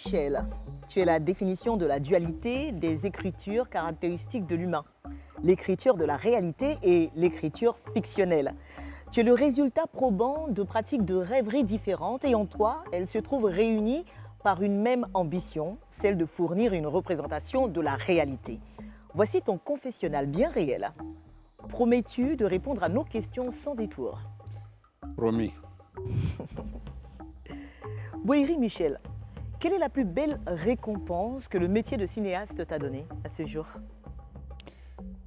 Michel, tu es la définition de la dualité des écritures caractéristiques de l'humain. L'écriture de la réalité et l'écriture fictionnelle. Tu es le résultat probant de pratiques de rêverie différentes et en toi, elles se trouvent réunies par une même ambition, celle de fournir une représentation de la réalité. Voici ton confessionnal bien réel. Promets-tu de répondre à nos questions sans détour? Promis. Boéry Michel, quelle est la plus belle récompense que le métier de cinéaste t'a donnée à ce jour?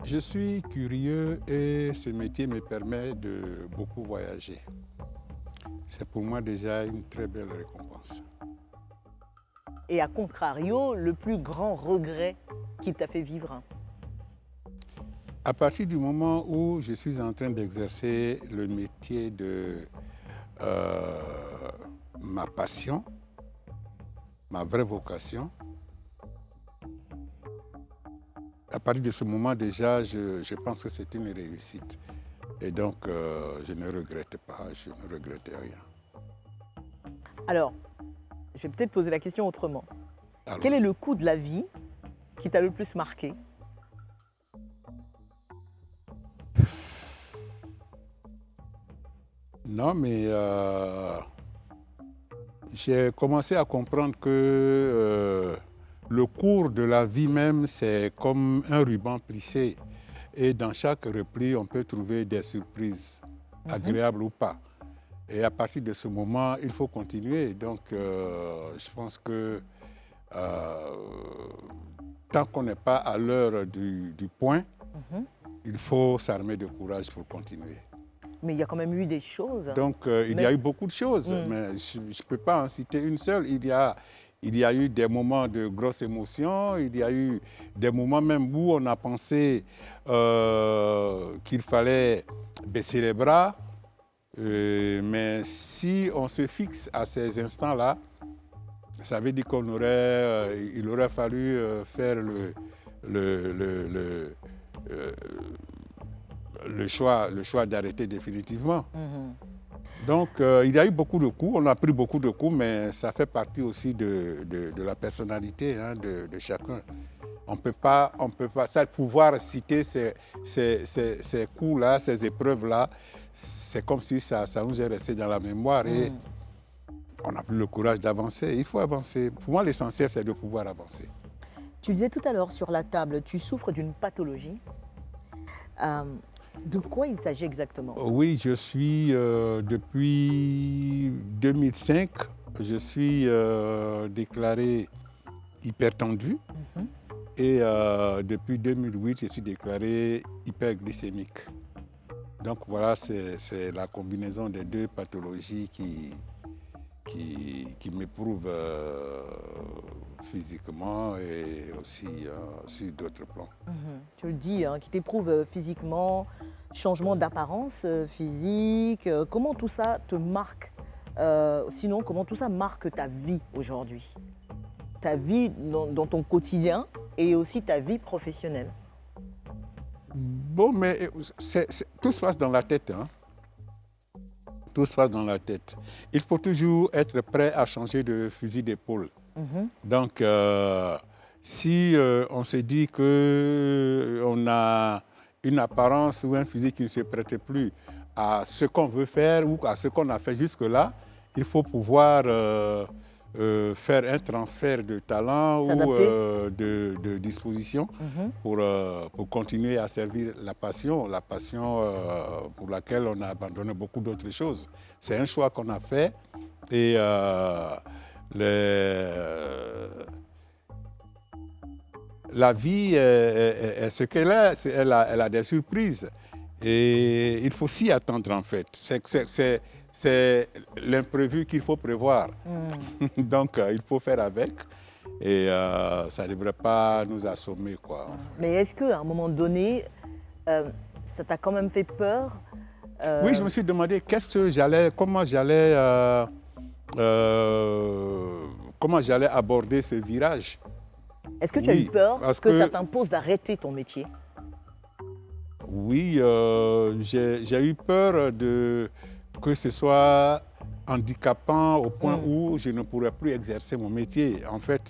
Je suis curieux et ce métier me permet de beaucoup voyager. C'est pour moi déjà une très belle récompense. Et à contrario, le plus grand regret qu'il t'a fait vivre? À partir du moment où je suis en train d'exercer le métier de ma passion, ma vraie vocation, à partir de ce moment déjà, je pense que c'est une réussite. Et donc, je ne regrette pas, je ne regrette rien. Alors, je vais peut-être poser la question autrement. Alors, Quel est le coup de la vie qui t'a le plus marqué? non, mais j'ai commencé à comprendre que le cours de la vie même, c'est comme un ruban plissé. Et dans chaque repli, on peut trouver des surprises, agréables ou pas. Et à partir de ce moment, il faut continuer. Donc, je pense que tant qu'on n'est pas à l'heure du point, il faut s'armer de courage pour continuer. Mais il y a quand même eu des choses. Donc, il y a eu beaucoup de choses, mais je ne peux pas en citer une seule. Il y a eu des moments de grosse émotion, il y a eu des moments même où on a pensé qu'il fallait baisser les bras. Mais si on se fixe à ces instants-là, ça veut dire il aurait fallu faire le choix d'arrêter définitivement. Donc, il y a eu beaucoup de coups, on a pris beaucoup de coups, mais ça fait partie aussi de la personnalité de chacun. On peut pas, ça, pouvoir citer ces coups-là, ces épreuves-là, c'est comme si ça nous est resté dans la mémoire et on n'a plus le courage d'avancer. Il faut avancer. Pour moi, l'essentiel, c'est de pouvoir avancer. Tu disais tout à l'heure sur la table, tu souffres d'une pathologie. De quoi il s'agit exactement? Oui, je suis, depuis 2005, je suis déclaré hypertendu. Et depuis 2008, je suis déclaré hyperglycémique. Donc voilà, c'est la combinaison des deux pathologies qui m'éprouvent physiquement et aussi sur d'autres plans. Tu le dis, qui t'éprouve physiquement, changement d'apparence physique. Comment tout ça te marque? Sinon, comment tout ça marque ta vie aujourd'hui? Ta vie dans ton quotidien et aussi ta vie professionnelle. Bon, mais tout se passe dans la tête. Tout se passe dans la tête. Il faut toujours être prêt à changer de fusil d'épaule. Donc, si on se dit qu'on a une apparence ou un physique qui ne se prête plus à ce qu'on veut faire ou à ce qu'on a fait jusque-là, il faut pouvoir faire un transfert de talent ou de disposition pour continuer à servir la passion pour laquelle on a abandonné beaucoup d'autres choses. C'est un choix qu'on a fait et la vie est ce qu'elle est, elle a des surprises et il faut s'y attendre en fait. C'est l'imprévu qu'il faut prévoir. Donc, il faut faire avec et ça ne devrait pas nous assommer, quoi. Mais est-ce qu'à un moment donné, ça t'a quand même fait peur? Oui, je me suis demandé comment j'allais aborder ce virage. Est-ce que tu as eu peur que ça t'impose d'arrêter ton métier? Oui, j'ai eu peur que ce soit handicapant au point où je ne pourrais plus exercer mon métier. En fait,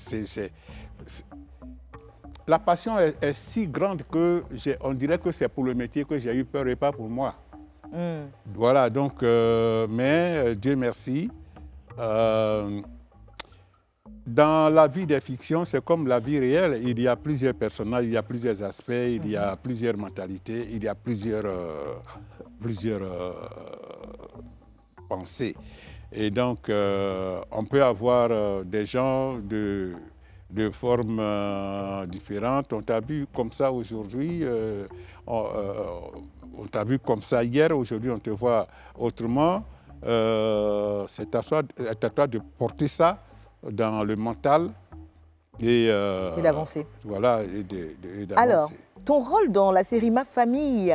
la passion est si grande que on dirait que c'est pour le métier que j'ai eu peur et pas pour moi. Voilà, donc, mais Dieu merci. Dans la vie des fictions, c'est comme la vie réelle. Il y a plusieurs personnages, il y a plusieurs aspects, il y a plusieurs mentalités, il y a plusieurs pensées. Et donc, on peut avoir des gens de formes différentes. On t'a vu comme ça aujourd'hui, on t'a vu comme ça hier, aujourd'hui on te voit autrement. C'est à toi de porter ça dans le mental et d'avancer. Voilà, et d'avancer. Alors, ton rôle dans la série Ma Famille,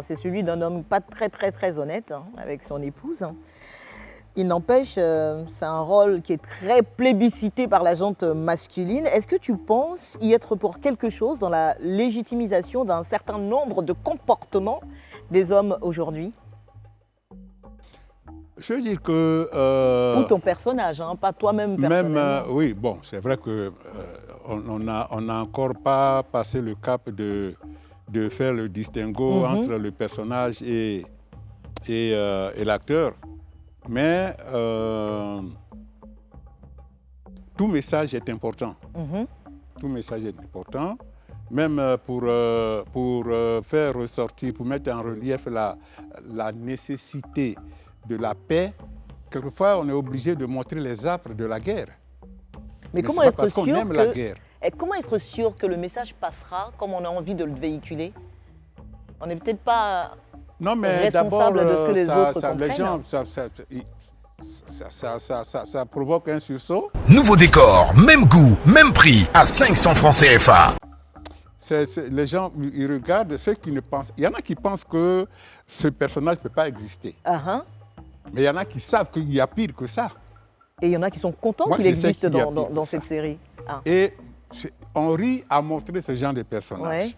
c'est celui d'un homme pas très honnête avec son épouse. Il n'empêche, c'est un rôle qui est très plébiscité par la gente masculine. Est-ce que tu penses y être pour quelque chose dans la légitimisation d'un certain nombre de comportements des hommes aujourd'hui? Je veux dire que... Ou ton personnage, pas toi-même personnellement. Oui, bon, c'est vrai que on n'a encore pas passé le cap de faire le distinguo entre le personnage et l'acteur. Mais tout message est important. Tout message est important. Même pour faire ressortir, pour mettre en relief la nécessité de la paix, quelquefois on est obligé de montrer les âpres de la guerre. Mais comment être sûr comment être sûr que le message passera comme on a envie de le véhiculer? On n'est peut-être pas responsable de ce que les autres comprennent. Les gens, ça provoque un sursaut. Nouveau décor, même goût, même prix, à 500 francs CFA. Les gens, ils regardent ceux qui ne pensent... Il y en a qui pensent que ce personnage ne peut pas exister. Mais il y en a qui savent qu'il y a pire que ça. Et il y en a qui sont contents qu'il existe dans cette série. Et on rit à montrer ce genre de personnage.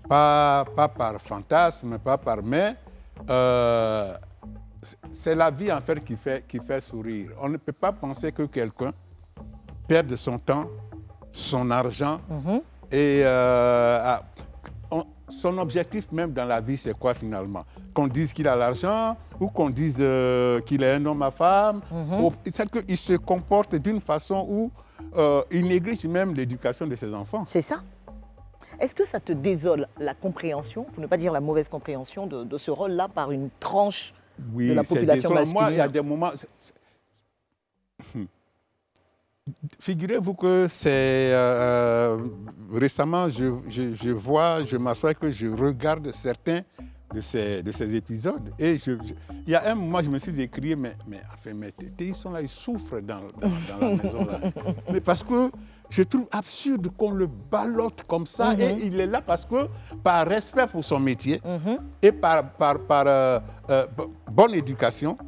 Pas par fantasme, pas par... Mais c'est la vie en fait qui fait sourire. On ne peut pas penser que quelqu'un perde son temps, son argent et son objectif même dans la vie, c'est quoi finalement? Qu'on dise qu'il a l'argent ou qu'on dise qu'il est un homme à femme. C'est qu'il se comporte d'une façon où il néglige même l'éducation de ses enfants. C'est ça. Est-ce que ça te désole la compréhension, pour ne pas dire la mauvaise compréhension de ce rôle-là par une tranche de la population masculine? Moi, il y a des moments... Figurez-vous que c'est récemment, je m'assois que je regarde certains de ces épisodes et il y a un moment, je me suis écrié, mais ils sont là, ils souffrent dans la maison là. Mais parce que je trouve absurde qu'on le ballotte comme ça et il est là parce que par respect pour son métier et par bonne éducation,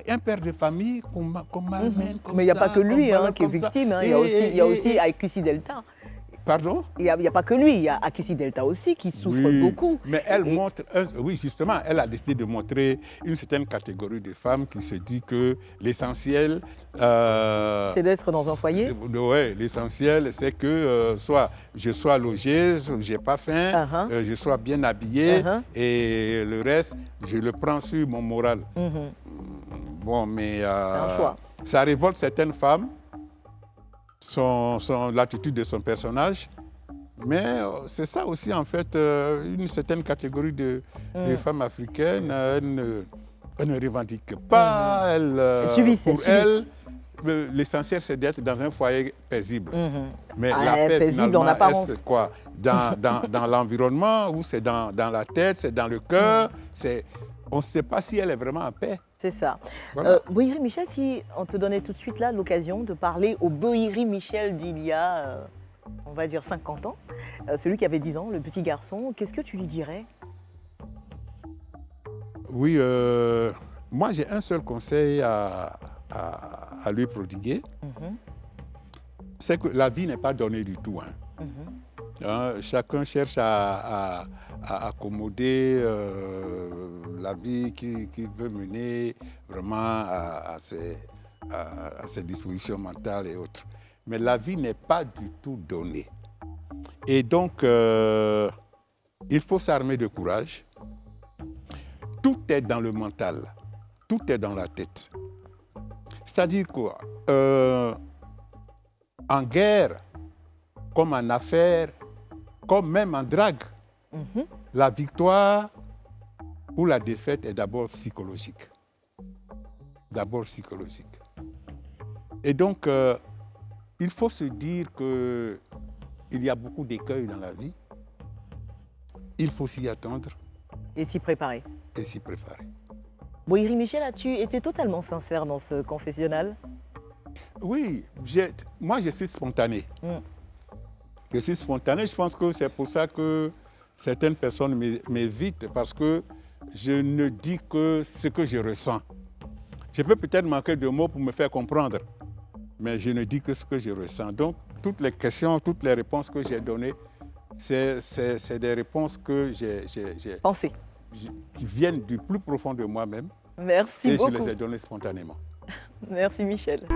un père de famille qu'on m'amène comme ça. Mais il n'y a pas que lui qui est victime, il y a aussi Akissi Delta. Pardon? Il n'y a pas que lui, il y a Akissi Delta aussi qui souffre beaucoup. Mais elle montre, oui justement, elle a décidé de montrer une certaine catégorie de femmes qui se dit que l'essentiel... c'est d'être dans un foyer? Oui, l'essentiel c'est que soit je sois logée, je n'ai pas faim, je sois bien habillée et le reste, je le prends sur mon moral. Bon, mais un choix. Ça révolte certaines femmes. L'attitude de son personnage. Mais c'est ça aussi, en fait, une certaine catégorie de femmes africaines, elles ne revendiquent pas. L'essentiel, c'est d'être dans un foyer paisible. Mais la paix, paisible en apparence. C'est quoi? Dans l'environnement, ou c'est dans la tête, c'est dans le cœur. On ne sait pas si elle est vraiment en paix. C'est ça. Voilà. Boïri Michel, si on te donnait tout de suite là l'occasion de parler au Boïri Michel d'il y a, on va dire 50 ans, celui qui avait 10 ans, le petit garçon, qu'est-ce que tu lui dirais? Oui, moi j'ai un seul conseil à lui prodiguer. C'est que la vie n'est pas donnée du tout. Chacun cherche à accommoder la vie qu'il veut mener vraiment à ses dispositions mentales et autres. Mais la vie n'est pas du tout donnée. Et donc, il faut s'armer de courage. Tout est dans le mental, tout est dans la tête. C'est-à-dire quoi? En guerre, comme en affaires, comme même en drague, la victoire ou la défaite est d'abord psychologique. D'abord psychologique. Et donc, il faut se dire qu'il y a beaucoup d'écueils dans la vie. Il faut s'y attendre. Et s'y préparer. Et s'y préparer. Boïri Michel, as-tu été totalement sincère dans ce confessionnal? Oui, moi je suis spontané. Je suis spontané, je pense que c'est pour ça que certaines personnes m'évitent, parce que je ne dis que ce que je ressens. Je peux peut-être manquer de mots pour me faire comprendre, mais je ne dis que ce que je ressens. Donc, toutes les questions, toutes les réponses que j'ai données, c'est des réponses que j'ai Pensez. qui viennent du plus profond de moi-même. Merci et beaucoup. je les ai données spontanément. Merci Michel.